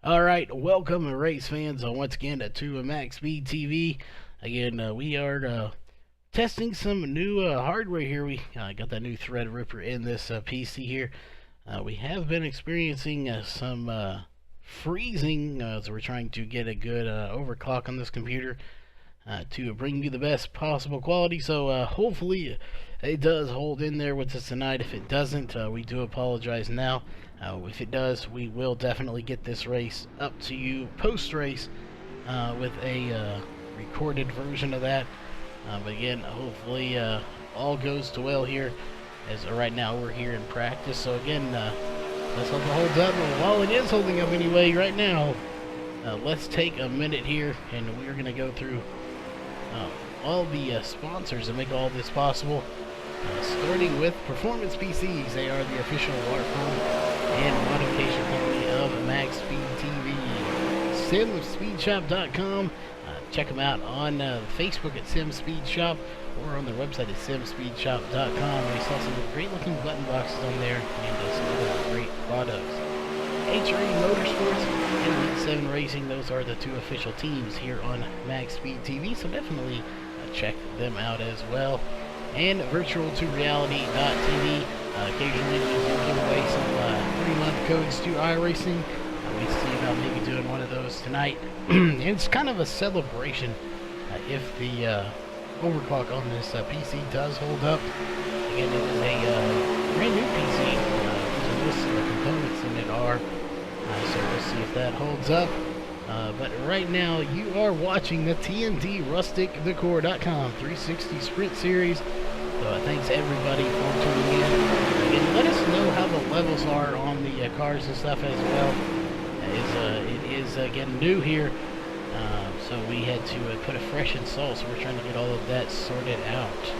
Alright, welcome race fans once again to MaxSpeedTV. Again, we are testing some new hardware here. We got that new Threadripper in this PC here. We have been experiencing some freezing, so we're trying to get a good overclock on this computer to bring you the best possible quality. So hopefully it does hold in there with us tonight. If it doesn't, we do apologize now. If it does, we will definitely get this race up to you post-race with a recorded version of that. But again, hopefully all goes to well here, as right now we're here in practice. So again, let's hope it holds up. And while it is holding up anyway right now, let's take a minute here and we're going to go through all the sponsors that make all this possible. Starting with Performance PCs. They are the official art firm and modification company of MaxSpeedTV. SimSpeedShop.com. Check them out on Facebook at SimSpeedShop or on their website at SimSpeedShop.com. We saw some great looking button boxes on there and some other great products. HRE Motorsports and Elite 7 Racing. Those are the two official teams here on MaxSpeedTV, so definitely check them out as well. And virtual2reality.tv. Occasionally we do give away some 3-month codes to iRacing. We see about maybe doing one of those tonight. And it's kind of a celebration if the overclock on this PC does hold up. Again, it is a brand new PC. So most of the components in it are. So we'll see if that holds up. But right now, you are watching the TNT RusticDecor.com 360 Sprint Series. So thanks everybody for tuning in. And let us know how the levels are on the cars and stuff as well. It is again new here, so we had to put a fresh install. So we're trying to get all of that sorted out.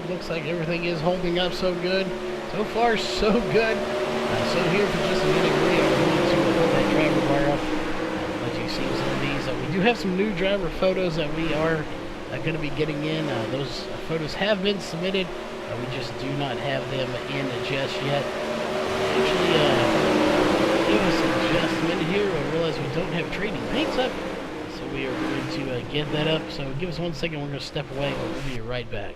Looks like everything is holding up so good. So far, so good. So here for just a minute, we are going to hold that driver bar up. Let you see some of these. We do have some new driver photos that we are going to be getting in. Those photos have been submitted. We just do not have them in just yet. Actually, give us just a minute here. I realize we don't have trading paints up. So we are going to get that up. So give us 1 second. We're going to step away. We'll be right back.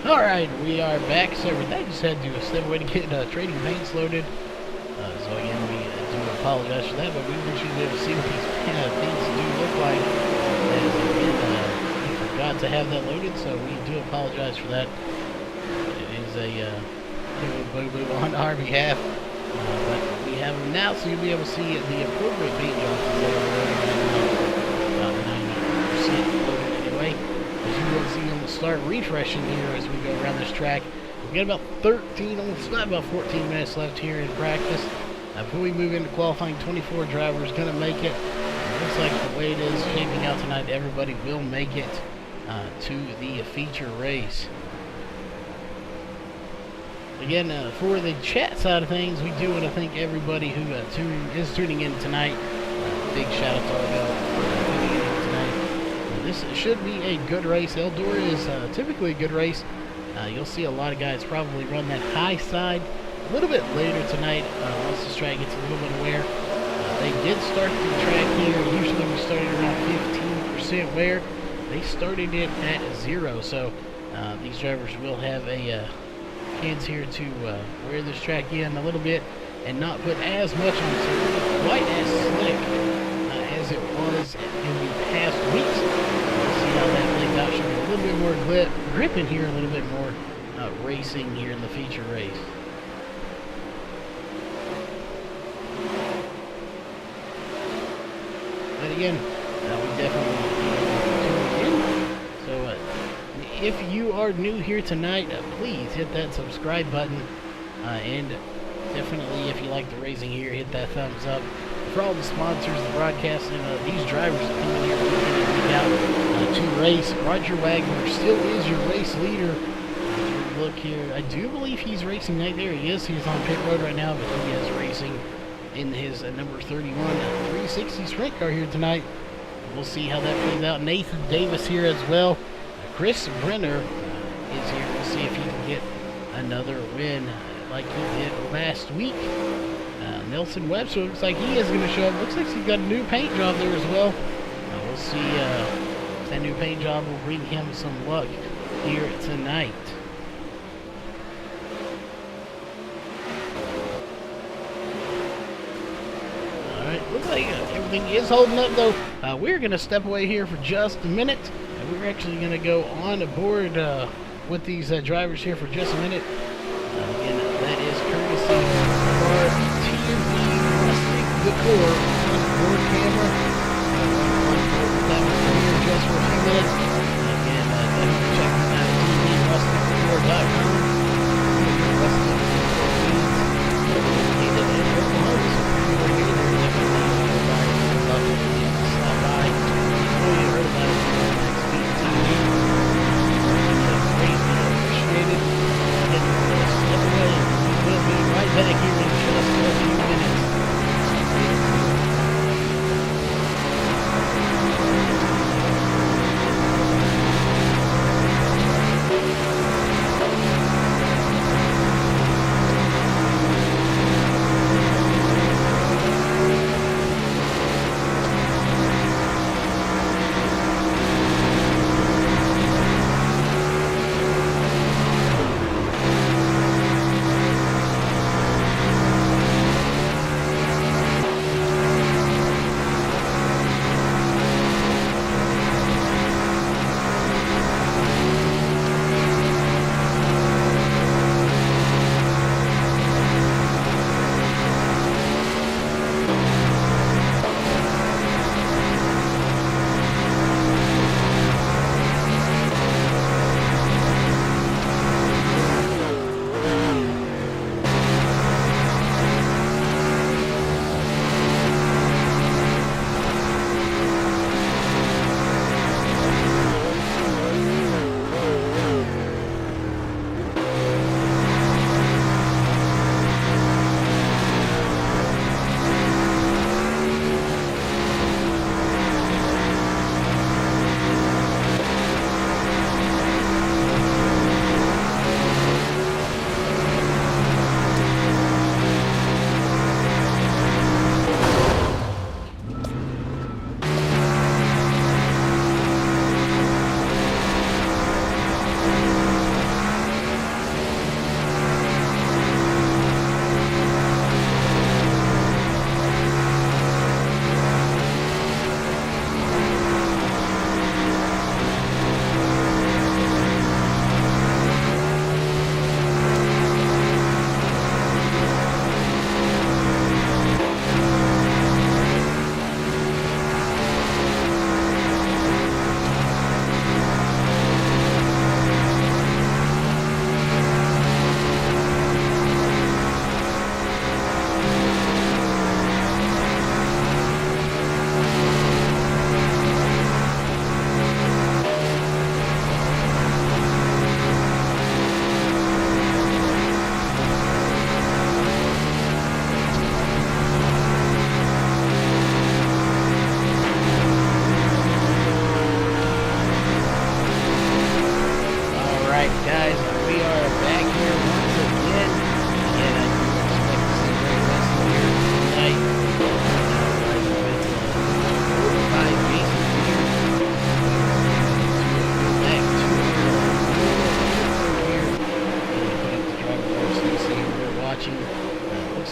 Alright, we are back. So I just had to step away to get trading paints loaded. So again, we do apologize for that, but we want you to be able to see what these paints do look like. And we forgot to have that loaded, so we do apologize for that. It is a boo-boo on our behalf. But we have them now, so you'll be able to see the appropriate paint jobs that are loaded right now. 90% loaded anyway. As you will see on the start refreshing here as we go around this track. We've got about 13, almost not about 14 minutes left here in practice. Before we move into qualifying, 24 drivers going to make it. It looks like the way it is shaping out tonight, everybody will make it to the feature race. Again, for the chat side of things, we do want to thank everybody who is tuning in tonight. Big shout out to all of y'all tuning in tonight. This should be a good race. Eldora is typically a good race. You'll see a lot of guys probably run that high side a little bit later tonight once this track gets a little bit of wear. They did start the track here. Usually we started around 15% wear. They started it at 0, so these drivers will have a chance here to wear this track in a little bit and not put as much on it. So it's not quite as slick as it was in the past weeks. We'll see how that plays little bit more grip in here, a little bit more racing here in the feature race. But again, we definitely tune in. So if you are new here tonight, please hit that subscribe button, and definitely if you like the racing here, hit that thumbs up. For all the sponsors, the broadcasting, these drivers that come in here week in and week out to race. Roger Wagner still is your race leader. Look here, I do believe he's racing right there. He is. He's on pit road right now, but he is racing in his number 31 360 sprint car here tonight. We'll see how that plays out. Nathan Davis here as well. Chris Brenner is here. We'll see if he can get another win like he did last week. Nelson Webster looks like he is going to show up. Looks like he's got a new paint job there as well. We'll see if that new paint job will bring him some luck here tonight. Alright, looks like everything is holding up though. We're going to step away here for just a minute. And we're actually going to go on aboard with these drivers here for just a minute. Again, that is courtesy of our the core board camera. That was here just for a few minutes. Again, definitely check us out at tvrusticore.com. Rustic located in Oklahoma. So if you're here, there's definitely stop by. Oh, you heard about it on MaxSpeedTV. Greatly appreciated. Again, step away. We'll be right back here in just a few minutes.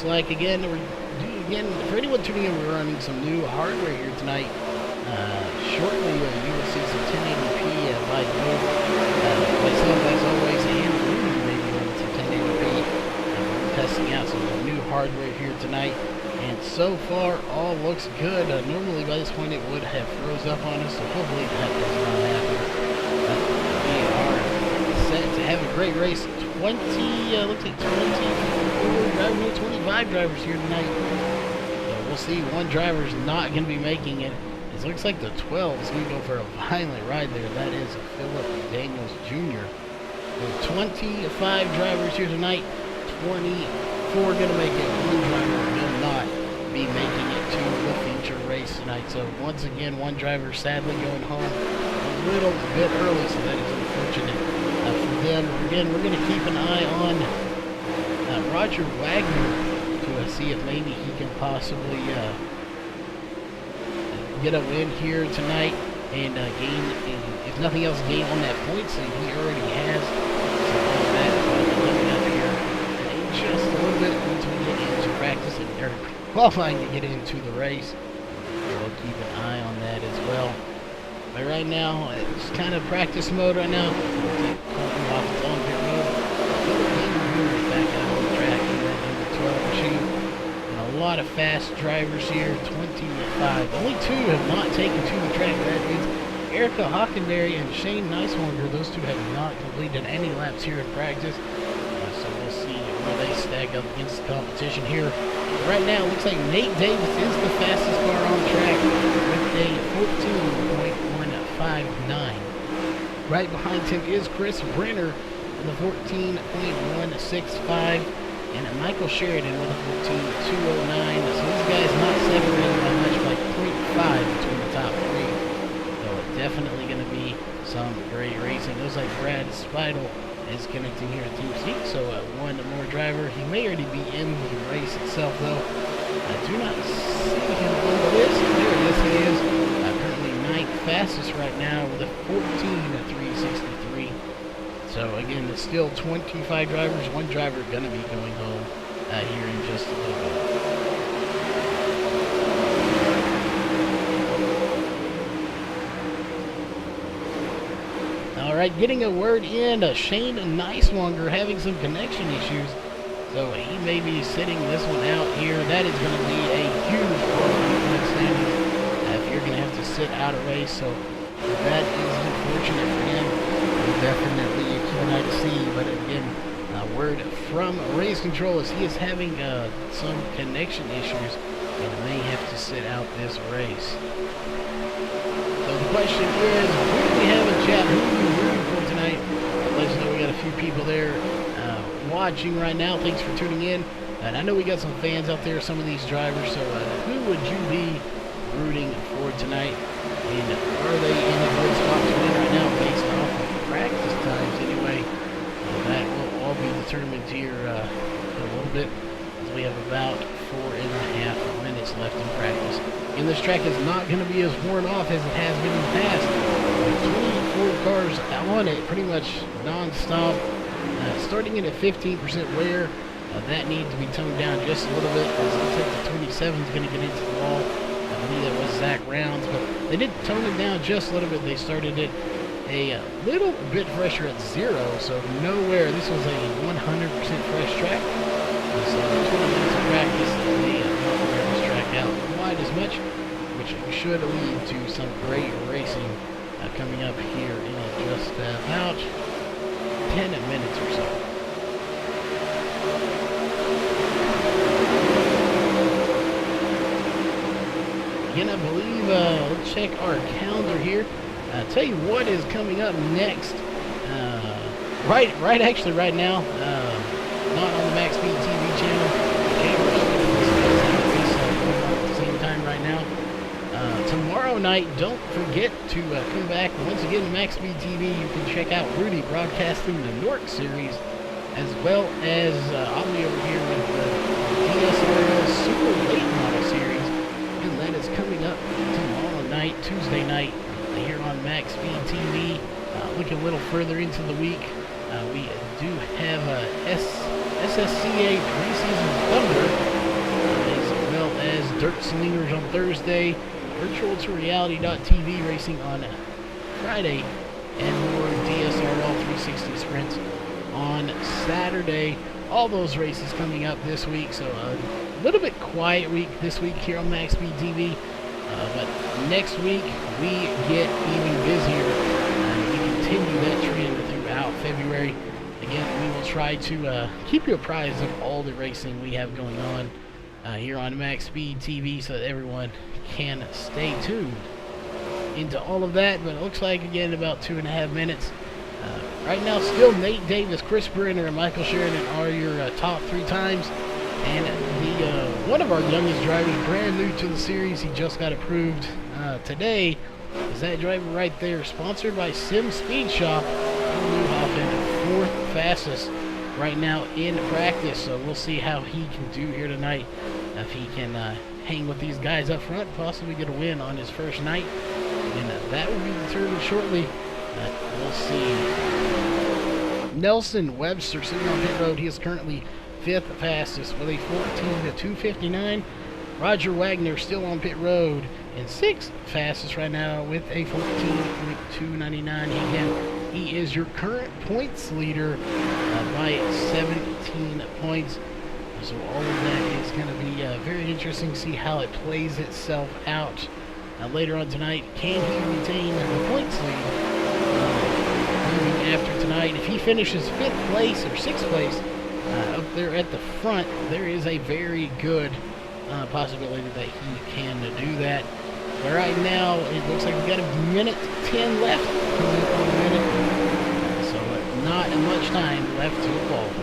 Like again, for anyone tuning in, we're running some new hardware here tonight. Shortly, you will see some 1080p by both myself, as always, and Rudy may be running some 1080p. We're testing out some new hardware here tonight, and so far, all looks good. Normally, by this point, it would have froze up on us, so hopefully that does not happen. We are set to have a great race. 20, looks like 24 drivers, 25 drivers here tonight. So we'll see. One driver's not going to be making it. It looks like the 12 is going to go for a violent ride there. That is Philip Daniels Jr. So 25 drivers here tonight. 24 going to make it. One driver will not be making it to the feature race tonight. So once again, one driver sadly going home a little bit early, so that is unfortunate. For them, again, we're going to keep an eye on Roger Wagner to see if maybe he can possibly get a win here tonight and gain, if nothing else, gain on that point. So he already has. So that coming up here in just a little bit once we get into practice and qualifying to get into the race. So we'll keep an eye on that as well. But right now, it's kind of practice mode right now. Off its own pit road. Back out on the track in that number 12 machine. And a lot of fast drivers here, 25. Only two have not taken to the track. That is Erica Hockenberry and Shane Neiswanger. Those two have not completed any laps here in practice. So we'll see where they stack up against the competition here. But right now, it looks like Nate Davis is the fastest car on the track with a 14.159. Right behind him is Chris Brenner with a 14.165, and Michael Sheridan with a 14.209. So these guys not separated by much, like 0.5 between the top three. So definitely going to be some great racing. Looks like Brad Speidel is connecting here to Team C. So one more driver. He may already be in the race itself, though. I do not see him on the list. There it is. He is. Fastest right now with a 14.363. So again, it's still 25 drivers. One driver gonna be going home here in just a little bit. All right, getting a word in. Shane Neiswanger having some connection issues, so he may be sitting this one out here. That is going to be a huge problem. You're going to have to sit out a race, so that is unfortunate for him. We'll definitely keep an eye to see, but again, word from race control is he is having some connection issues and may have to sit out this race. So the question is, who do we have in chat? Who are you rooting for tonight? Let us know. We got a few people there watching right now. Thanks for tuning in. And I know we got some fans out there, some of these drivers, so who would you be rooting for tonight, and are they in a good spot to win right now based off of practice times anyway? That will all be determined here in a little bit, as we have about 4.5 minutes left in practice. And this track is not going to be as worn off as it has been in the past. 24 cars on it pretty much non-stop, starting in at 15% wear. That needs to be toned down just a little bit, as it looks like the 27 is going to get into the wall. I believe that was Zach Rounds, but they did tone it down just a little bit. They started it a little bit fresher at 0, so nowhere. This was a 100% fresh track. So 20 minutes of practice, they not wear this track out quite as much, which should lead to some great racing coming up here in just about 10 minutes or so. Again, I believe, let's check our calendar here. Tell you what is coming up next. Actually right now, not on the MaxSpeedTV channel. At the same time right now. Tomorrow night, don't forget to come back. Once again, MaxSpeedTV, you can check out Rudy broadcasting the Nork series, as well as I'll be over here with the DSRL Super Late Model series. And that is coming up tomorrow night, Tuesday night, here on MaxSpeedTV. Looking a little further into the week, we do have SSCA Preseason Thunder, as well as Dirt Slingers on Thursday. virtualtoreality.tv racing on Friday, and more DSRL 360 sprints on Saturday. All those races coming up this week, so a little bit quiet week this week here on MaxSpeedTV. But next week we get even busier. We continue that trend throughout February. Again, we will try to keep you apprised of all the racing we have going on here on MaxSpeedTV, so that everyone can stay tuned into all of that. But it looks like, again, about 2.5 minutes. Right now, still Nate Davis, Chris Brenner, and Michael Sheridan are your top 3 times. And one of our youngest drivers, brand new to the series, he just got approved today, is that driver right there, sponsored by Sim Speed Shop, Newhoffen, 4th fastest right now in practice. So we'll see how he can do here tonight, if he can hang with these guys up front, possibly get a win on his first night. And that will be determined shortly. We'll see. Nelson Webster sitting on pit road. He is currently 5th fastest with a 14.259. Roger Wagner still on pit road and 6th fastest right now with a 14.299. He is your current points leader by 17 points. So all of that is going to be very interesting to see how it plays itself out. Later on tonight, can he retain the points lead moving after tonight? If he finishes 5th place or 6th place up there at the front, there is a very good possibility that he can do that. But right now, it looks like we've got 1:10 left. Coming up on a minute. So not much time left to qualify.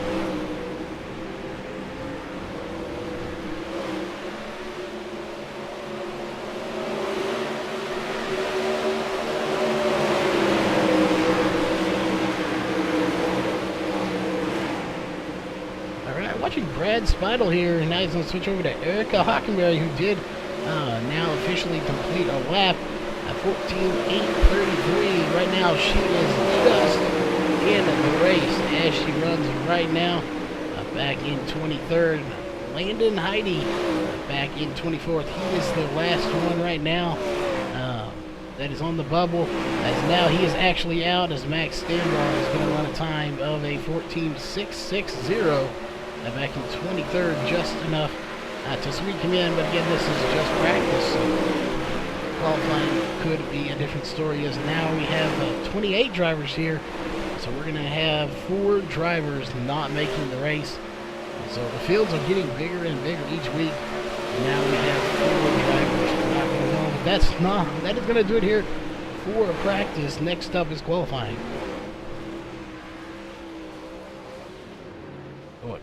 Watching Brad Spidel here, and now he's going to switch over to Erica Hockenberry, who did now officially complete a lap at 14.833. Right now, she is just in the race as she runs right now. Back in 23rd, Landon Heidi back in 24th. He is the last one right now that is on the bubble, as now he is actually out, as Max Stanbaugh is going to run a time of a 14.660. Back in 23rd, just enough to sweep him in, but again, this is just practice, so qualifying could be a different story, as now we have 28 drivers here, so we're going to have 4 drivers not making the race. So the fields are getting bigger and bigger each week, and now we have 4 drivers not going on, but that is going to do it here for practice. Next up is qualifying.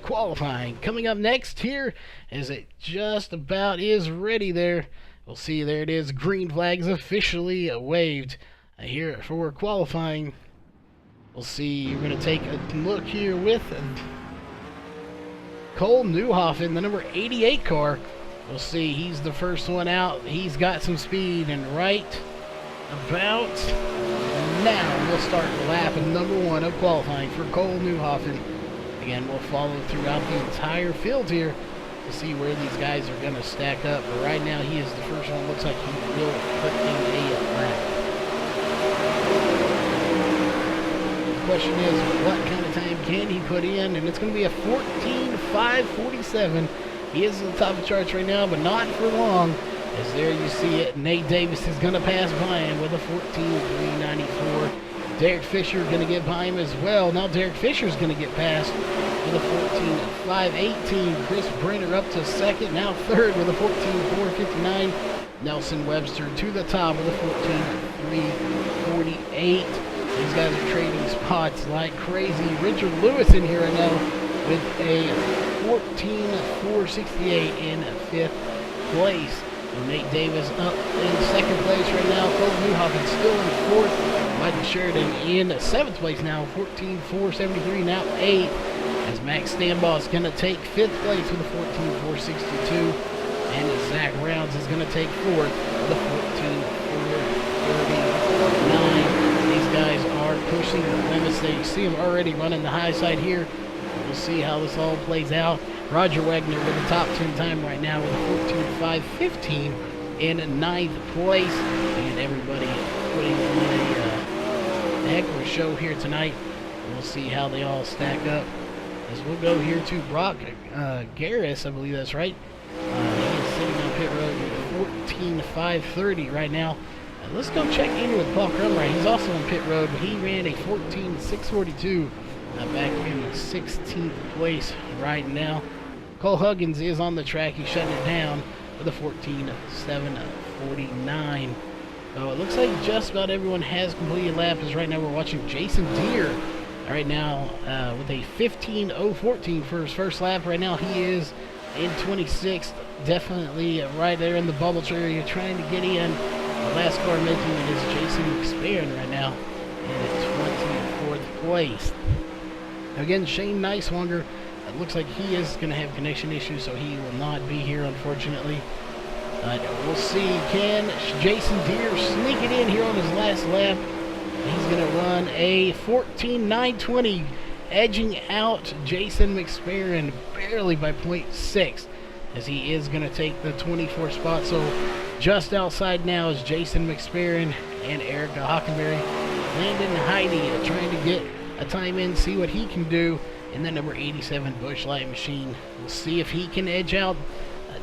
Qualifying coming up next here, as it just about is ready there. We'll see, there it is, green flags officially waved here for qualifying. We'll see, we're going to take a look here with Cole Newhoffen, the number 88 car. We'll see, he's the first one out. He's got some speed, and right about now we'll start lap number 1 of qualifying for Cole Newhoffen. Again, we'll follow throughout the entire field here to see where these guys are going to stack up. But right now, he is the first one. Looks like he will put in a lap. The question is, what kind of time can he put in? And it's going to be a 14.547. He is at the top of the charts right now, but not for long. As there you see it, Nate Davis is going to pass by him with a 14.394. Derek Fisher going to get by him as well. Now Derek Fisher's going to get past with a 14.518. Chris Brenner up to second, now third with a 14.459. Nelson Webster to the top with a 14.348. These guys are trading spots like crazy. Richard Lewis in here right now with a 14.468 in 5th place. Nate Davis up in 2nd place right now. Cole Newhoffen still in 4th. Michael Sheridan in 7th place now, 14.473, now 8th. As Max Stanbaugh is going to take 5th place with a 14.462. And Zach Rounds is going to take 4th with a 14.439. These guys are pushing the limits. They see them already running the high side here. We'll see how this all plays out. Roger Wagner with the top 10 time right now with a 14.515. in ninth place. And everybody putting on a heck of a show here tonight. We'll see how they all stack up. As we'll go here to Brock Garris, I believe that's right. He is sitting on pit road 14.530 right now. Let's go check in with Paul Crumright. He's also on pit road. He ran a 14.642 back in 16th place right now. Cole Huggins is on the track. He's shutting it down with a 14.749. So it looks like just about everyone has completed laps. As right now we're watching Jason Deere right now with a 15.014 for his first lap. Right now he is in 26th, definitely right there in the bubble area, trying to get in. The last car making it is Jason McSperrin right now in 24th place. Again, Shane Neiswanger, it looks like he is going to have connection issues, so he will not be here, unfortunately. We'll see. Can Jason Deere sneak it in here on his last lap? He's going to run a 14.920, edging out Jason McSperrin barely by 0.6, as he is going to take the 24th spot. So just outside now is Jason McSperrin and Eric Hockenberry. Landon Heide trying to get a time in, see what he can do. And then number 87, Busch Light Machine. We'll see if he can edge out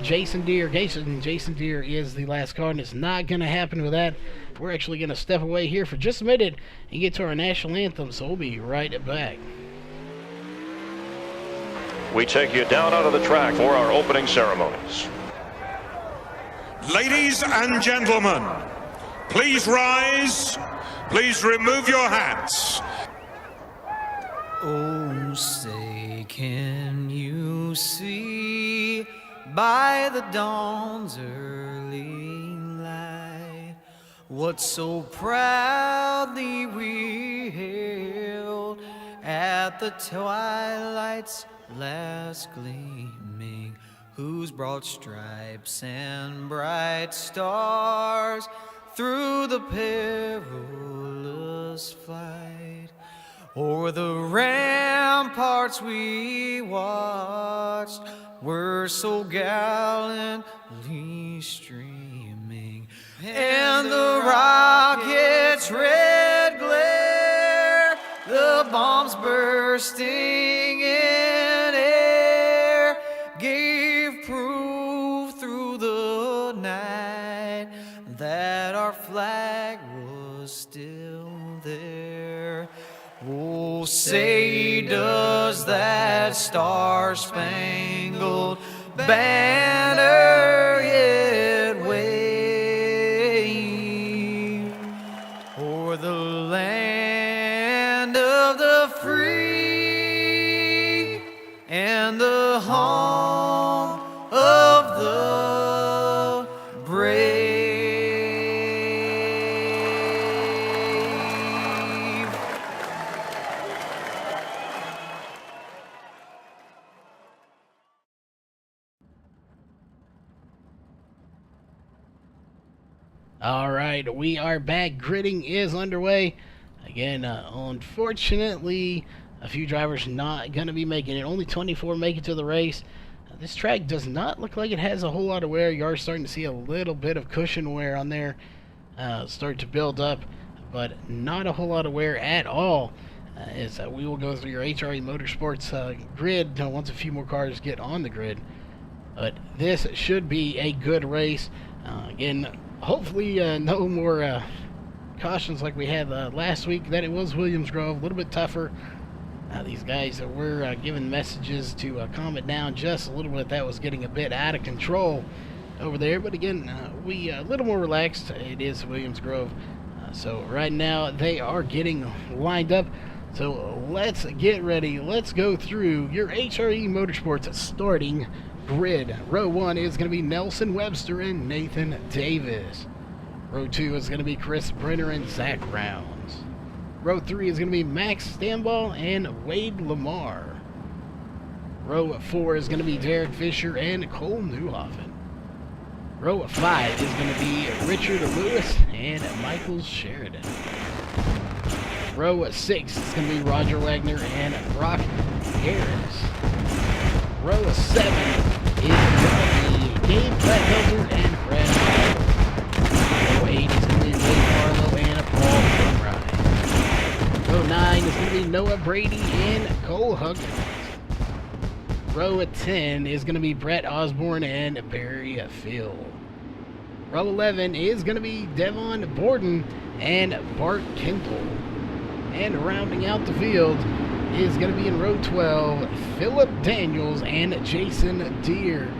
Jason Deere. Jason Deere is the last car, and it's not going to happen with that. We're actually going to step away here for just a minute and get to our national anthem, so we'll be right back. We take you down onto the track for our opening ceremonies. Ladies and gentlemen, please rise. Please remove your hats. Oh, say, can you see by the dawn's early light what so proudly we hailed at the twilight's last gleaming, whose broad stripes and bright stars through the perilous fight o'er the ramparts we watched were so gallantly streaming, and the rocket's red glare, the bombs bursting in air, gave proof through the night that our flag was still there. Oh, say, does that star-spangled banner yet wave o'er the land of the free and the home of the brave? All right, we are back. Gridding is underway. Again, unfortunately, a few drivers not going to be making it. Only 24 make it to the race. This track does not look like it has a whole lot of wear. You are starting to see a little bit of cushion wear on there start to build up, but not a whole lot of wear at all. We will go through your HRE Motorsports grid once a few more cars get on the grid. But this should be a good race. Again, hopefully no more cautions like we had last week. That it was Williams Grove, a little bit tougher. These guys were given messages to calm it down just a little bit. That was getting a bit out of control over there. But again, we a little more relaxed. It is Williams Grove. So right now they are getting lined up. So let's get ready. Let's go through your HRE Motorsports starting grid. Row 1 is going to be Nelson Webster and Nathan Davis. Row 2 is going to be Chris Brenner and Zach Rounds. Row 3 is going to be Max Stamball and Wade Lamar. Row 4 is going to be Derek Fisher and Cole Newhoffen. Row 5 is going to be Richard Lewis and Michael Sheridan. Row 6 is going to be Roger Wagner and Brock Harris. Row 7 is going to be Dave Plattfelder and Brad Michael. Noah Brady and Cole Huggins. Row of 10 is going to be Brett Osborne and Barry Phil. Row 11 is going to be Devon Borden and Bart Kendall. And rounding out the field is going to be in row 12, Philip Daniels and Jason Deere.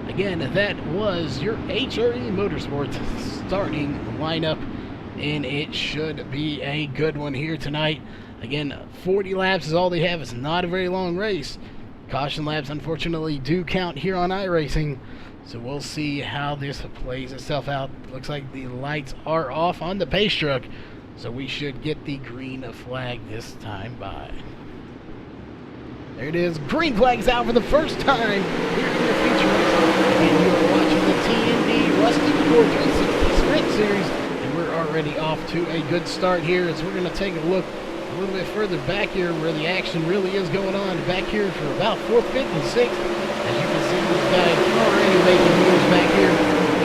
Again, that was your HRE Motorsports starting lineup, and it should be a good one here tonight. Again, 40 laps is all they have. It's not a very long race. Caution laps, unfortunately, do count here on iRacing, so we'll see how this plays itself out. Looks like the lights are off on the pace truck, so we should get the green flag this time by. There it is. Green flag's out for the first time here in your feature race. And you're watching the TND Rusty Core 360 Sprint Series, and we're already off to a good start here as we're going to take a look a little bit further back here where the action really is going on. Back here for about 4th, 5th, and 6th. As you can see, this guy already making moves back here.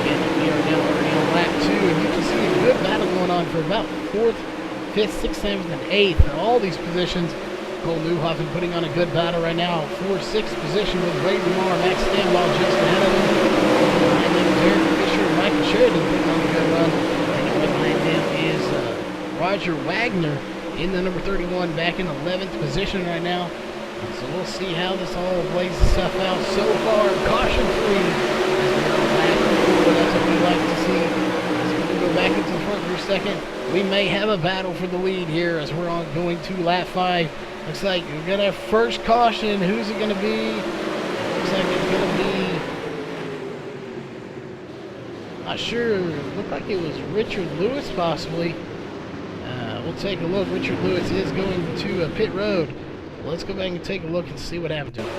Again, we are now already on lap 2, and you can see a good battle going on for about 4th, 5th, 6th, 7th, and 8th. In all these positions, Cole Newhoffen putting on a good battle right now. 4th, 6th position with Ray Lamar, Max Stanball just ahead of him. Behind them, Derek Fisher and Michael Sheridan putting on a good run. And right behind them is Roger Wagner in the number 31, back in 11th position right now. So we'll see how this all plays itself out. So far, caution free. That's what we like to see. As we go back into the front for a second, we may have a battle for the lead here as we're on going to lap 5. Looks like we're going to have first caution. Who's it going to be? Looks like it's going to be... Not sure. Looked like it was Richard Lewis possibly. We'll take a look. Richard Lewis is going to pit road. Let's go back and take a look and see what happened to him.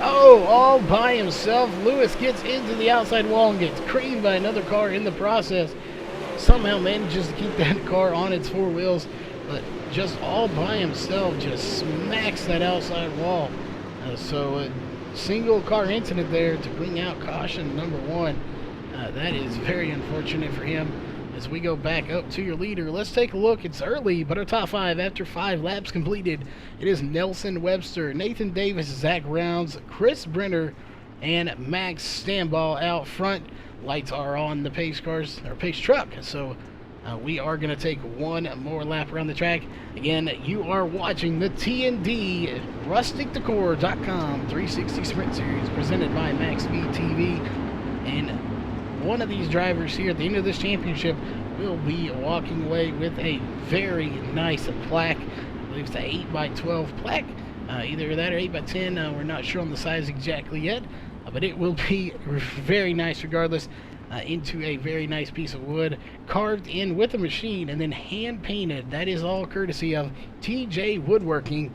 Oh, all by himself. Lewis gets into the outside wall and gets creamed by another car in the process. Somehow manages to keep that car on its 4 wheels, but just all by himself just smacks that outside wall. So a single car incident there to bring out caution number 1. That is very unfortunate for him. As we go back up to your leader, let's take a look. It's early, but our top 5 after 5 laps completed. It is Nelson Webster, Nathan Davis, Zach Rounds, Chris Brenner, and Max Stanball out front. Lights are on the pace cars, or pace truck. So we are going to take one more lap around the track. Again, you are watching the TND RusticDecor.com 360 Sprint Series presented by MaxSpeedTV. And one of these drivers here at the end of this championship will be walking away with a very nice plaque. I believe it's an 8x12 plaque. Either that or 8x10. We're not sure on the size exactly yet. But it will be very nice regardless. Into a very nice piece of wood, carved in with a machine and then hand painted. That is all courtesy of TJ Woodworking.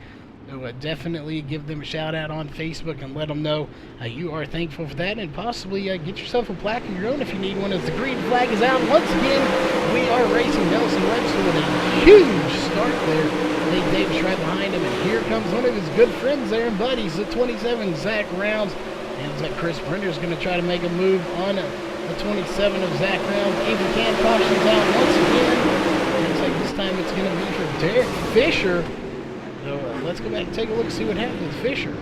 So definitely give them a shout out on Facebook and let them know you are thankful for that, and possibly get yourself a plaque of your own if you need one, as the green flag is out. Once again, we are racing Nelson Webster with a huge start there. Nate Davis right behind him, and here comes one of his good friends there and buddies, the 27, Zach Rounds. And it looks like Chris Brenner is going to try to make a move on the 27 of Zach Rounds. Even can cautions out once again. And looks like this time it's going to be for Derek Fisher. So let's go back and take a look and see what happened with Fisher.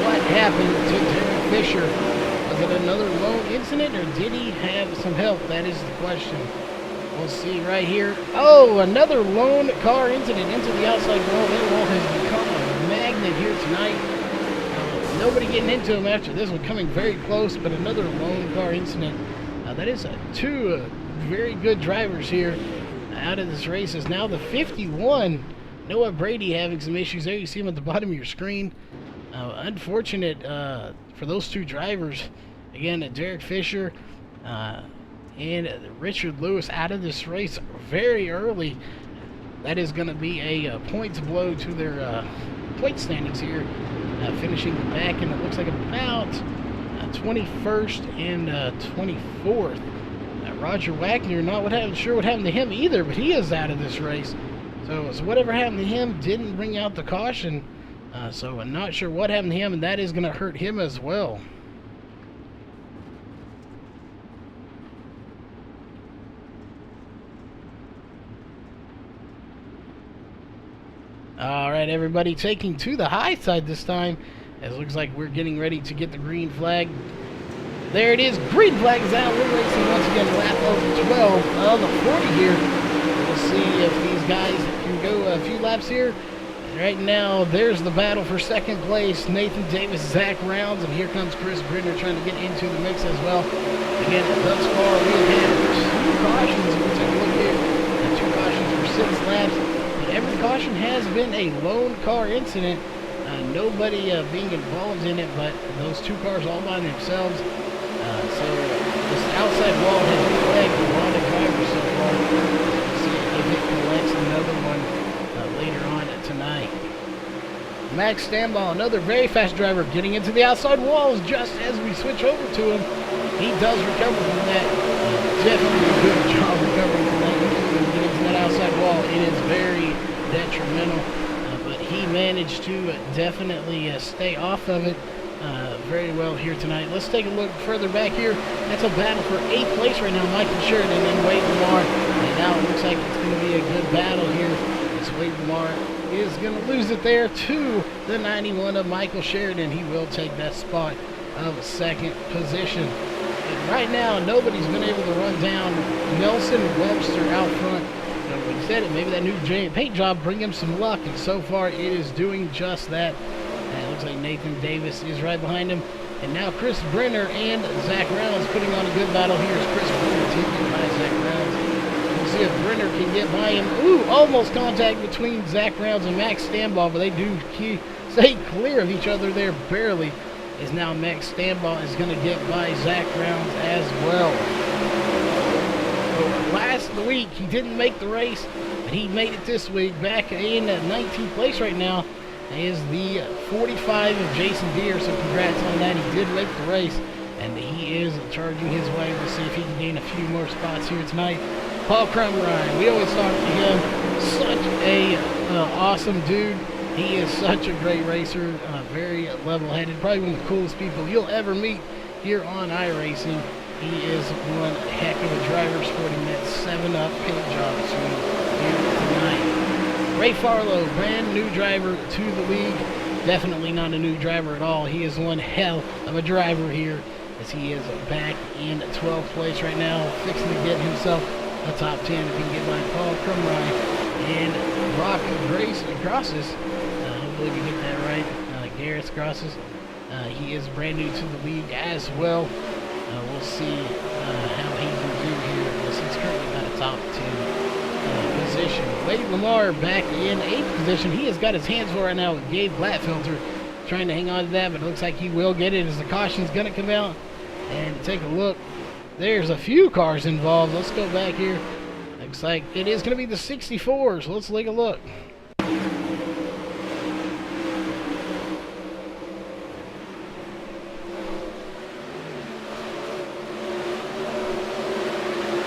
What happened to Derek Fisher? Was it another lone incident, or did he have some help? That is the question. We'll see right here. Oh, another lone car incident into the outside wall. That wall has become a magnet here tonight. Nobody getting into him after this one, coming very close, but another lone car incident. That is two very good drivers here out of this race. Is now the 51. Noah Brady having some issues there. You see him at the bottom of your screen. Unfortunate for those two drivers. Again, Derek Fisher and Richard Lewis out of this race very early. That is going to be a points blow to their point standings here. Finishing back in, it looks like about 21st and 24th, Roger Wagner, sure what happened to him either, but he is out of this race. So whatever happened to him didn't bring out the caution. So I'm not sure what happened to him, and that is going to hurt him as well. All right, everybody taking to the high side this time. As it looks like we're getting ready to get the green flag. There it is. Green flag is out. We're racing once again lap of 12 on the 40 here. We'll see if these guys can go a few laps here. Right now, there's the battle for second place. Nathan Davis, Zach Rounds, and here comes Chris Brenner trying to get into the mix as well. Again, thus far, we've had 2 cautions. We'll take a look here. 2 cautions for 6 laps. But every caution has been a lone car incident. Nobody being involved in it, but those 2 cars all by themselves. So this outside wall has flagged a lot of drivers so far. We'll see if it collects another one later on tonight. Max Stambaugh, another very fast driver, getting into the outside walls just as we switch over to him. He does recover from that. Definitely a good job recovering from that. When you get into that outside wall, it is very detrimental. But he managed to definitely stay off of it very well here tonight. Let's take a look further back here. That's a battle for 8th place right now. Michael Sheridan and Wade Lamar. And now it looks like it's going to be a good battle here. As Wade Lamar is going to lose it there to the 91 of Michael Sheridan. He will take that spot of 2nd position. And right now, nobody's been able to run down Nelson Webster out front. We said it, maybe that new giant paint job bring him some luck, and so far it is doing just that. And it looks like Nathan Davis is right behind him. And now Chris Brenner and Zach Rounds putting on a good battle here as Chris Brenner taking by Zach Rounds. We'll see if Brenner can get by him. Ooh, almost contact between Zach Rounds and Max Stambaugh, but they do stay clear of each other there barely. As now Max Stambaugh is going to get by Zach Rounds as well. Last week he didn't make the race, but he made it this week. Back in 19th place right now is the 45 of Jason Deere, so congrats on that. He did make the race, and he is charging his way. We'll see if he can gain a few more spots here tonight. Paul Crumrine, we always talk to him. Such a awesome dude. He is such a great racer, very level-headed, probably one of the coolest people you'll ever meet here on iRacing. He is one heck of a driver, sporting that 7-Up paint job here tonight. Ray Farlow, brand new driver to the league. Definitely not a new driver at all. He is one hell of a driver here, as he is back in 12th place right now, fixing to get himself a top 10 if he can get by Paul Crumrine and Brock Grace Grosses. Hopefully we get that right. Gareth Grosses. He is brand new to the league as well. We'll see how he can do here. He's currently got a top 10 position. Wade Lamar back in 8th position. He has got his hands full right now with Gabe Glatfelter trying to hang on to that, but it looks like he will get it as the caution's going to come out. And take a look. There's a few cars involved. Let's go back here. Looks like it is going to be the 64s. Let's take a look.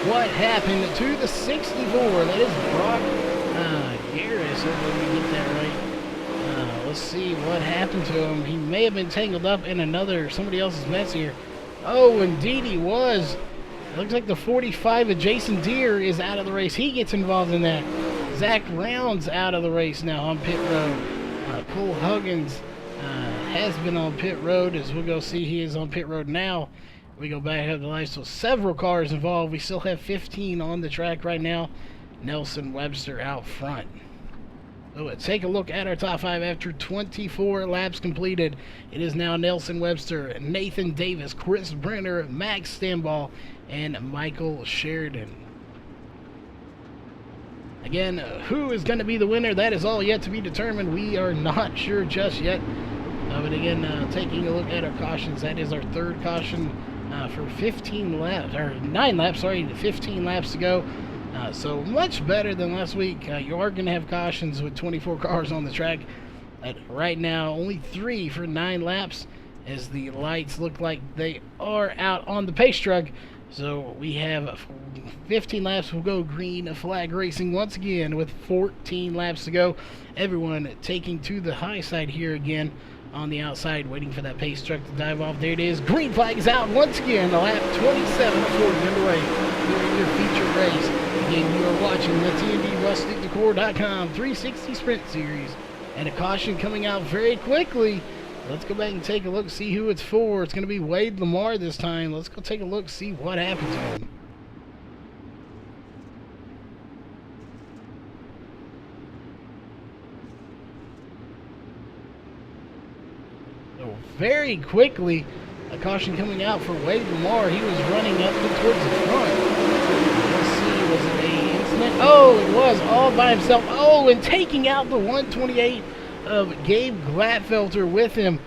What happened to the 64? That is Brock Garris. Hopefully we get that right. Let's see what happened to him. He may have been tangled up in somebody else's mess here. Oh, indeed he was. It looks like the 45 of Jason Deere is out of the race. He gets involved in that. Zach Rounds out of the race now on pit road. Cole Huggins has been on pit road, as we'll go see he is on pit road now. We go back up the line, so several cars involved. We still have 15 on the track right now. Nelson Webster out front. So let's take a look at our top 5 after 24 laps completed. It is now Nelson Webster, Nathan Davis, Chris Brenner, Max Stambaugh, and Michael Sheridan. Again, who is going to be the winner? That is all yet to be determined. We are not sure just yet. But again, taking a look at our cautions, that is our 3rd caution for 15 laps, or 9 laps, sorry, 15 laps to go. So much better than last week. You are going to have cautions with 24 cars on the track. Right now, only 3 for 9 laps, as the lights look like they are out on the pace truck. So we have 15 laps. We'll go green flag racing once again with 14 laps to go. Everyone taking to the high side here again on the outside, waiting for that pace truck to dive off. There it is. Green flag is out once again. Lap 27 of Ford underway here in your feature race. Again, you are watching the TNDRusticDecor.com 360 Sprint Series. And a caution coming out very quickly. Let's go back and take a look, see who it's for. It's going to be Wade Lamar this time. Let's go take a look, see what happened to him. So very quickly, a caution coming out for Wade Lamar. He was running up towards the front. Let's see, was it an incident? Oh, it was all by himself. Oh, and taking out the 128 of Gabe Glatfelter with him.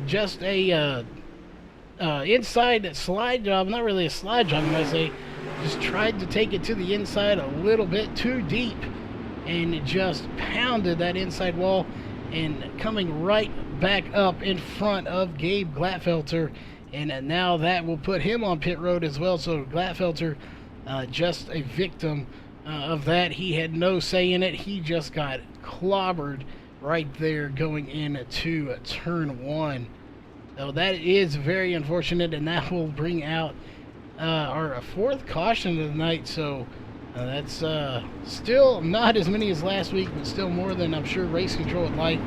Just a inside slide job. Not really a slide job, I'm going to say. Just tried to take it to the inside a little bit too deep. And it just pounded that inside wall. And coming right back up in front of Gabe Glatfelter. And now that will put him on pit road as well. So Glatfelter, just a victim of that. He had no say in it. He just got clobbered right there going into turn 1. So that is very unfortunate, and that will bring out our 4th caution of the night. So that's still not as many as last week, but still more than I'm sure Race Control would like,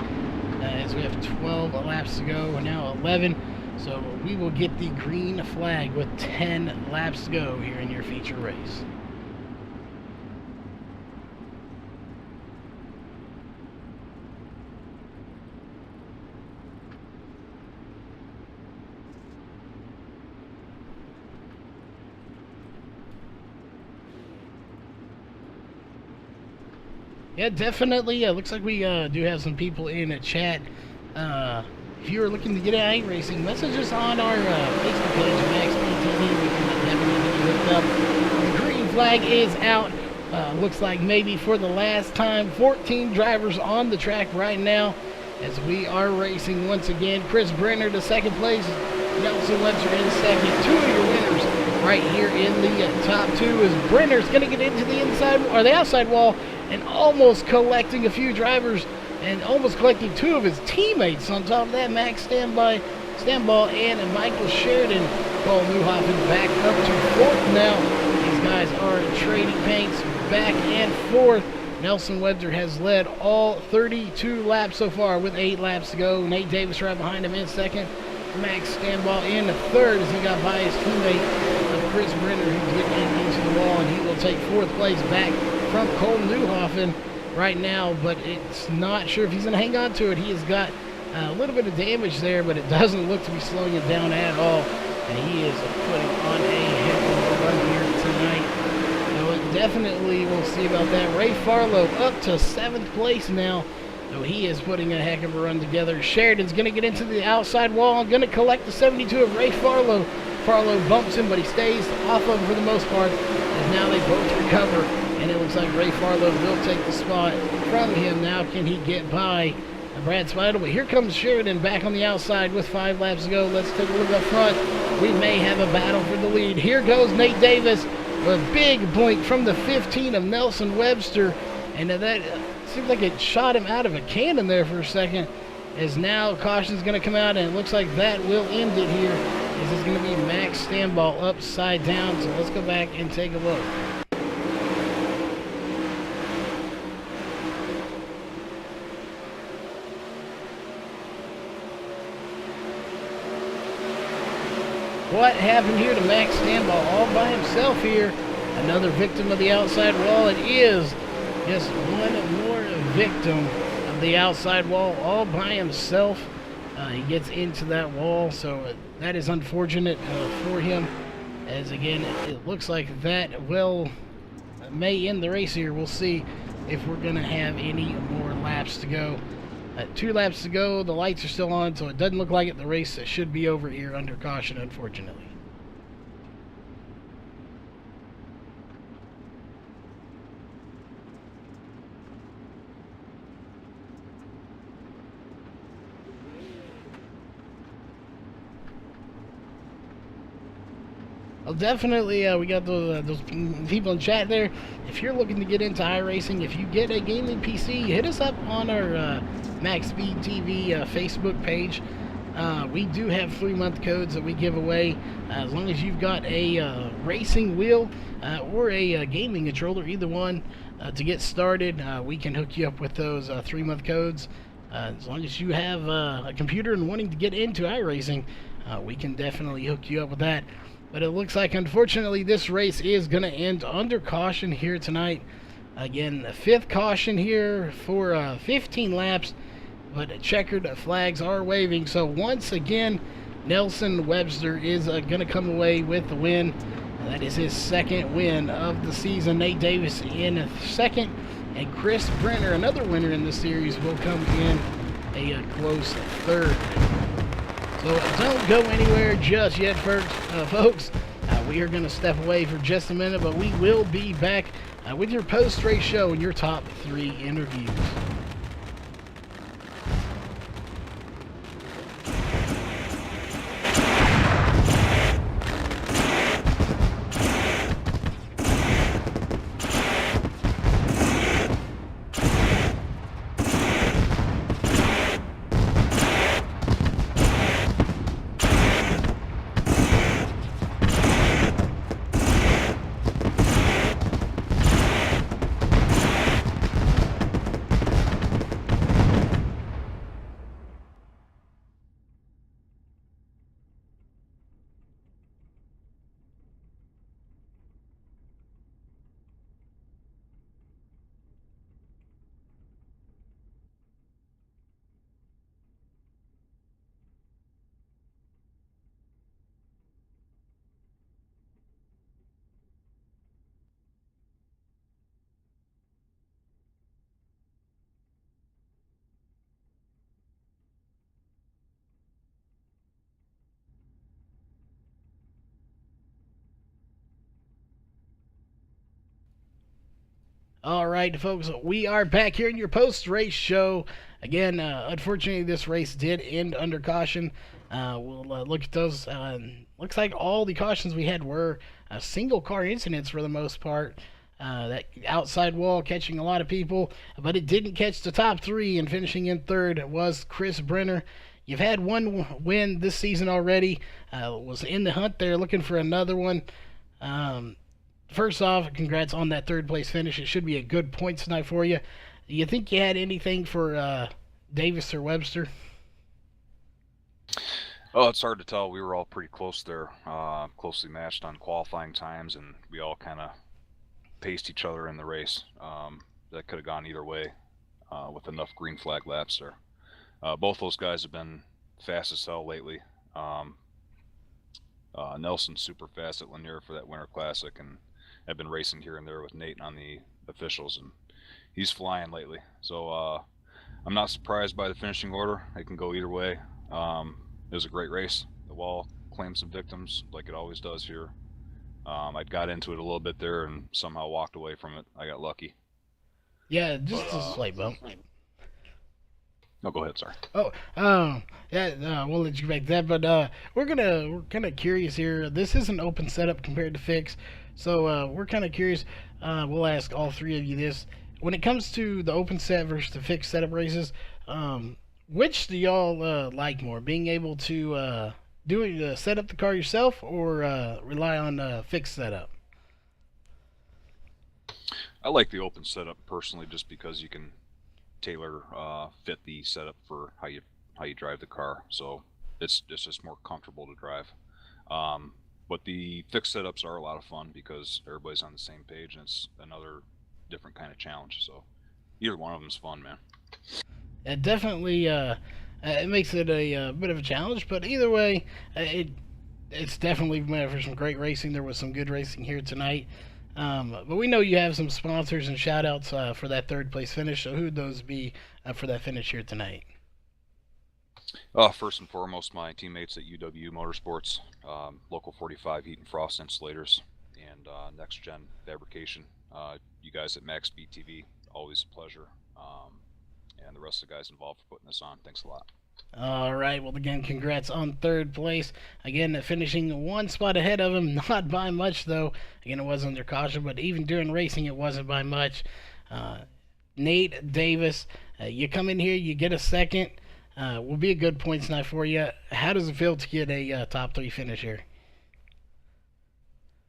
as we have 12 laps to go, and now 11. So we will get the green flag with 10 laps to go here in your feature race. Yeah, definitely. Looks like we do have some people in the chat. If you're looking to get out iRacing, message us on our Facebook page, MaxSpeedTV. We can definitely get you hooked up. The green flag is out. Looks like maybe for the last time. 14 drivers on the track right now as we are racing once again. Chris Brenner to second place. Nelson Webster in second. 2 of your winners right here in the top 2 is Brenner's going to get into the inside or the outside wall and almost collecting a few drivers and almost collecting 2 of his teammates. On top of that, Max Standball and Michael Sheridan. Paul Newhoffen back up to 4th now. These guys are trading paints back and forth. Nelson Webster has led all 32 laps so far with 8 laps to go. Nate Davis right behind him in second. Max Standball in third as he got by his teammate Chris Brenner, who's getting into the wall, and he will take 4th place back from Cole Newhoffen right now, but it's not sure if he's going to hang on to it. He has got a little bit of damage there, but it doesn't look to be slowing it down at all, and he is putting on a heck of a run here tonight. So it definitely, we'll see about that. Ray Farlow up to 7th place now. So he is putting a heck of a run together. Sheridan's going to get into the outside wall and going to collect the 72 of Ray Farlow. Farlow bumps him, but he stays off of him for the most part. And now they both recover. And it looks like Ray Farlow will take the spot from him. Now can he get by Brad Speidel? But here comes Sheridan back on the outside with 5 laps to go. Let's take a look up front. We may have a battle for the lead. Here goes Nate Davis with a big blink from the 15 of Nelson Webster. And that seems like it shot him out of a cannon there for a second. As now caution's going to come out, and it looks like that will end it here. This is going to be Max Standball upside down. So let's go back and take a look. What happened here to Max Standball all by himself here? Another victim of the outside wall. It is just one more victim of the outside wall all by himself. He gets into that wall, so that is unfortunate for him. As again, it looks like that may end the race here. We'll see if we're going to have any more laps to go. 2 laps to go. The lights are still on, so it doesn't look like it. The race should be over here under caution, unfortunately. Well, definitely, we got those people in chat there. If you're looking to get into iRacing, if you get a gaming PC, hit us up on our MaxSpeedTV Facebook page. We do have 3-month codes that we give away. As long as you've got a racing wheel or a gaming controller, either one, to get started, we can hook you up with those 3-month codes. As long as you have a computer and wanting to get into iRacing, we can definitely hook you up with that. But it looks like, unfortunately, this race is going to end under caution here tonight. Again, the 5th caution here for 15 laps, but checkered flags are waving. So once again, Nelson Webster is going to come away with the win. That is his 2nd win of the season. Nate Davis in 2nd, and Chris Brenner, another winner in the series, will come in a close 3rd. So don't go anywhere just yet, folks. We are going to step away for just a minute, but we will be back with your post-race show and your top 3 interviews. All right, folks, we are back here in your post-race show. Again, unfortunately, this race did end under caution. We'll look at those. Looks like all the cautions we had were single-car incidents for the most part. That outside wall catching a lot of people, but it didn't catch the top 3, and finishing in 3rd was Chris Brenner. You've had one win this season already. Was in the hunt there, looking for another one. First off, congrats on that 3rd place finish. It should be a good points night for you. Do you think you had anything for Davis or Webster? Oh, it's hard to tell. We were all pretty close there, closely matched on qualifying times, and we all kind of paced each other in the race. That could have gone either way with enough green flag laps there. Both those guys have been fast as hell lately. Nelson's super fast at Lanier for that Winter Classic, and I've been racing here and there with Nate on the officials, and he's flying lately. So I'm not surprised by the finishing order. It can go either way. It was a great race. The wall claimed some victims, like it always does here. I got into it a little bit there and somehow walked away from it. I got lucky. Yeah, just a slight bump. No, go ahead. Sorry. Yeah. We'll let you back that, but we're kind of curious here. This is an open setup compared to fix, so we're kind of curious. We'll ask all 3 of you this: when it comes to the open set versus the fixed setup races, which do y'all like more? Being able to set up the car yourself, or rely on fixed setup? I like the open setup personally, just because you can tailor fit the setup for how you drive the car, so it's just more comfortable to drive. But the fixed setups are a lot of fun because everybody's on the same page, and it's another different kind of challenge. So either one of them is fun, man. It definitely it makes it a bit of a challenge, but either way, it's definitely made for some great racing. There was some good racing here tonight. But we know you have some sponsors and shout outs for that 3rd place finish. So who'd those be for that finish here tonight? First and foremost, my teammates at UW Motorsports, Local 45 Heat and Frost Insulators, and Next Gen Fabrication. You guys at MaxSpeedTV, always a pleasure. And the rest of the guys involved for putting this on. Thanks a lot. All right. Well, again, congrats on third place. Again, finishing one spot ahead of him, not by much though. Again, it was under caution, but even during racing, it wasn't by much. Nate Davis, you come in here, you get a second. Will be a good points night for you. How does it feel to get a top 3 finish here?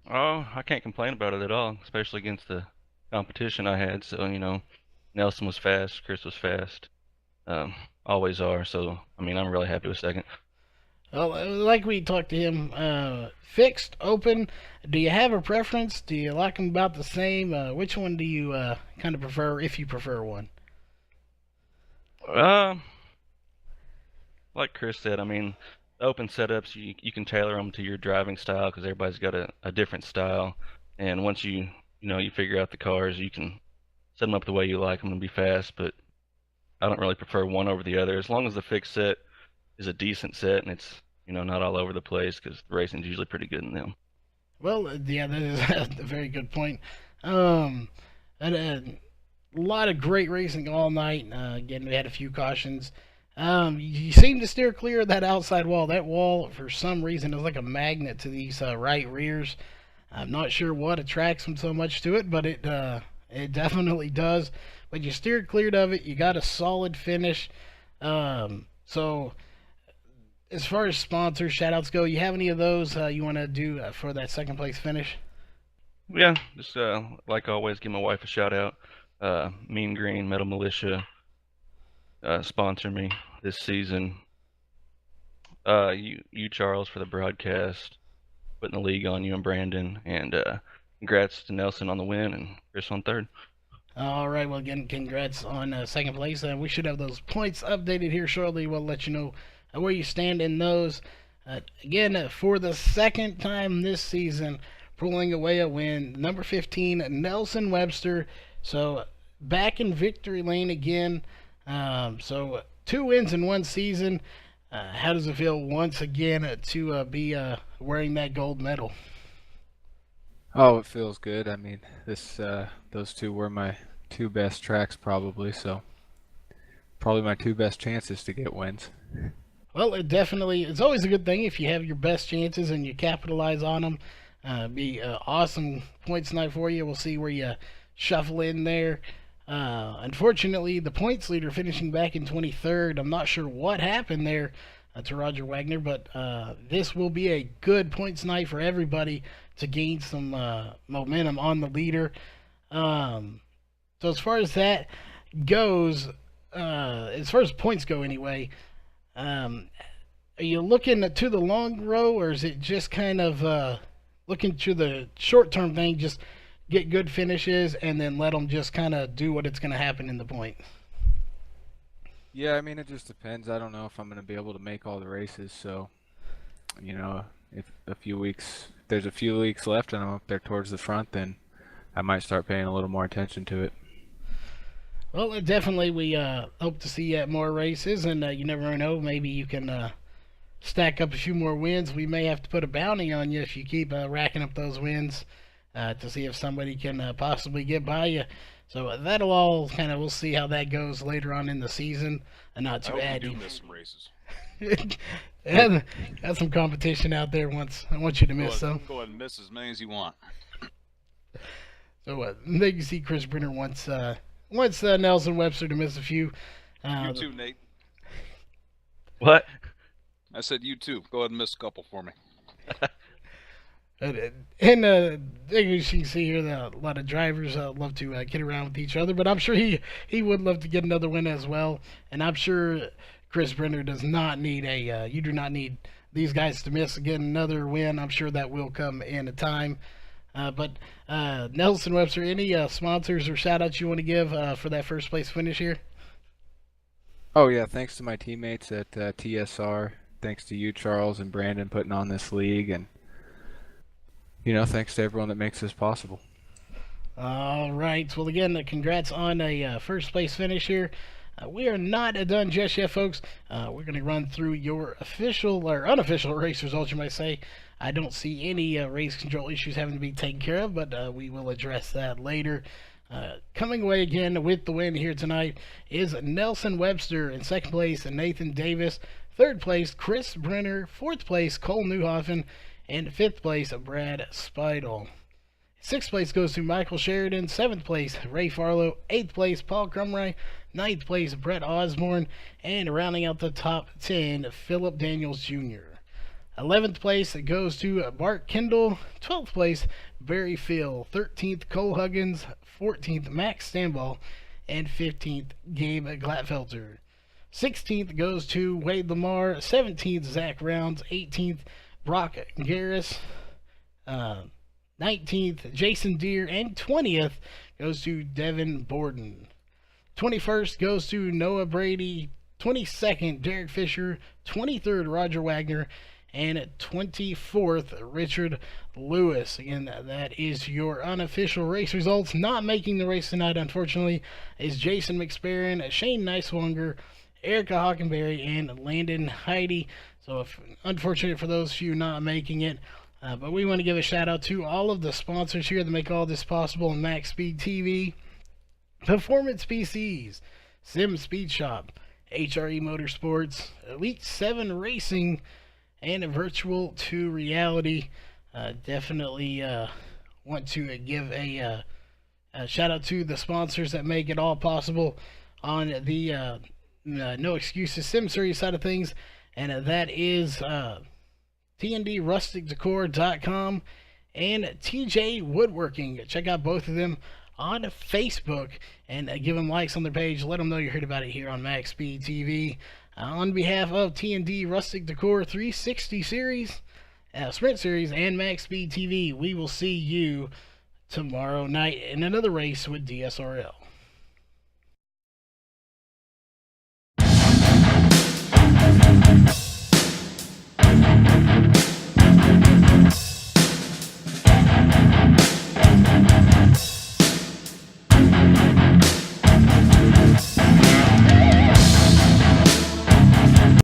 Oh, I can't complain about it at all, especially against the competition I had. So, Nelson was fast, Chris was fast, always are. So, I'm really happy with second. Well, like we talked to him, fixed, open. Do you have a preference? Do you like them about the same? Which one do you kind of prefer, if you prefer one? Like Chris said, open setups, you can tailor them to your driving style because everybody's got a different style. And once you figure out the cars, you can set them up the way you like them to be fast. But I don't really prefer one over the other. As long as the fixed set is a decent set and it's not all over the place, because the racing's usually pretty good in them. Well, yeah, that is a very good point. And a lot of great racing all night. Again, we had a few cautions. You seem to steer clear of that outside wall. That wall, for some reason, is like a magnet to these right rears. I'm not sure what attracts them so much to it, but it definitely does. But you steered clear of it. You got a solid finish. So, as far as sponsors, shout-outs go, you have any of those you want to do for that second place finish? Yeah, just like always, give my wife a shout out. Mean Green, Metal Militia, sponsor me this season. You Charles for the broadcast, putting the league on you and Brandon, and congrats to Nelson on the win and Chris on third. All right, well, again, congrats on second place. We should have those points updated here shortly. We'll let you know where you stand in those. Again, for the second time this season, pulling away a win, number 15, Nelson Webster. So back in victory lane again. So 2 wins in one season. How does it feel once again to be wearing that gold medal? Oh, it feels good. Those 2 were my 2 best tracks probably, so probably my 2 best chances to get wins. Well, it's always a good thing if you have your best chances and you capitalize on them. Be awesome points night for you. We'll see where you shuffle in there. Unfortunately, the points leader finishing back in 23rd. I'm not sure what happened there to Roger Wagner, but this will be a good points night for everybody to gain some momentum on the leader. So as far as that goes, as far as points go anyway, are you looking to the long row, or is it just kind of looking to the short-term thing, just get good finishes and then let them just kind of do what it's going to happen in the point? Yeah, it just depends. I don't know if I'm going to be able to make all the races, so if there's a few weeks left and I'm up there towards the front, then I might start paying a little more attention to it. Well, definitely we hope to see you at more races, and you never know, maybe you can stack up a few more wins. We may have to put a bounty on you if you keep racking up those wins to see if somebody can possibly get by you. So that'll all we'll see how that goes later on in the season. And not to add, you do miss some races. Got some competition out there. I want you to miss some. Go ahead and miss as many as you want. So then you see Chris Brenner wants Nelson Webster to miss a few. You too, Nate. What? I said you too. Go ahead and miss a couple for me. And as you can see here, a lot of drivers love to get around with each other, but I'm sure he would love to get another win as well. And I'm sure Chris Brenner does not need you do not need these guys to miss again another win. I'm sure that will come in a time. But Nelson Webster, any sponsors or shout-outs you want to give for that first place finish here? Oh yeah, thanks to my teammates at TSR. Thanks to you, Charles and Brandon, putting on this league, and thanks to everyone that makes this possible. All right. Well, again, congrats on a first place finish here. We are not done just yet, folks. We're going to run through your official or unofficial race results, you might say. I don't see any race control issues having to be taken care of, but we will address that later. Coming away again with the win here tonight is Nelson Webster. In second place, Nathan Davis. Third place, Chris Brenner. Fourth place, Cole Newhoffen. And fifth place, Brad Speidel. Sixth place goes to Michael Sheridan. Seventh place, Ray Farlow. Eighth place, Paul Crumray. Ninth place, Brett Osborne. And rounding out the top 10, Philip Daniels Jr. 11th place goes to Bart Kendall. 12th place, Barry Phil. 13th, Cole Huggins. 14th, Max Stanball. And 15th, Gabe Glatfelter. 16th goes to Wade Lamar. 17th, Zach Rounds. 18th, Brock Garris. 19th, Jason Deere. And 20th goes to Devin Borden. 21st goes to Noah Brady. 22nd, Derek Fisher. 23rd, Roger Wagner. And 24th, Richard Lewis. Again, that is your unofficial race results. Not making the race tonight, unfortunately, is Jason McSparron, Shane Neiswanger, Erica Hockenberry, and Landon Heidi. So, unfortunate for those few not making it. But we want to give a shout out to all of the sponsors here that make all this possible: MaxSpeedTV, Performance PCs, Sim Speed Shop, HRE Motorsports, Elite 7 Racing, and Virtual to Reality. Definitely want to give a shout out to the sponsors that make it all possible on the No Excuses Sim Series side of things, and that is TNDRusticDecor.com and TJ Woodworking. Check out both of them on Facebook and give them likes on their page. Let them know you heard about it here on Max Speed TV. On behalf of TND Rustic Decor 360 Series, Sprint Series, and Max Speed TV, we will see you tomorrow night in another race with DSRL.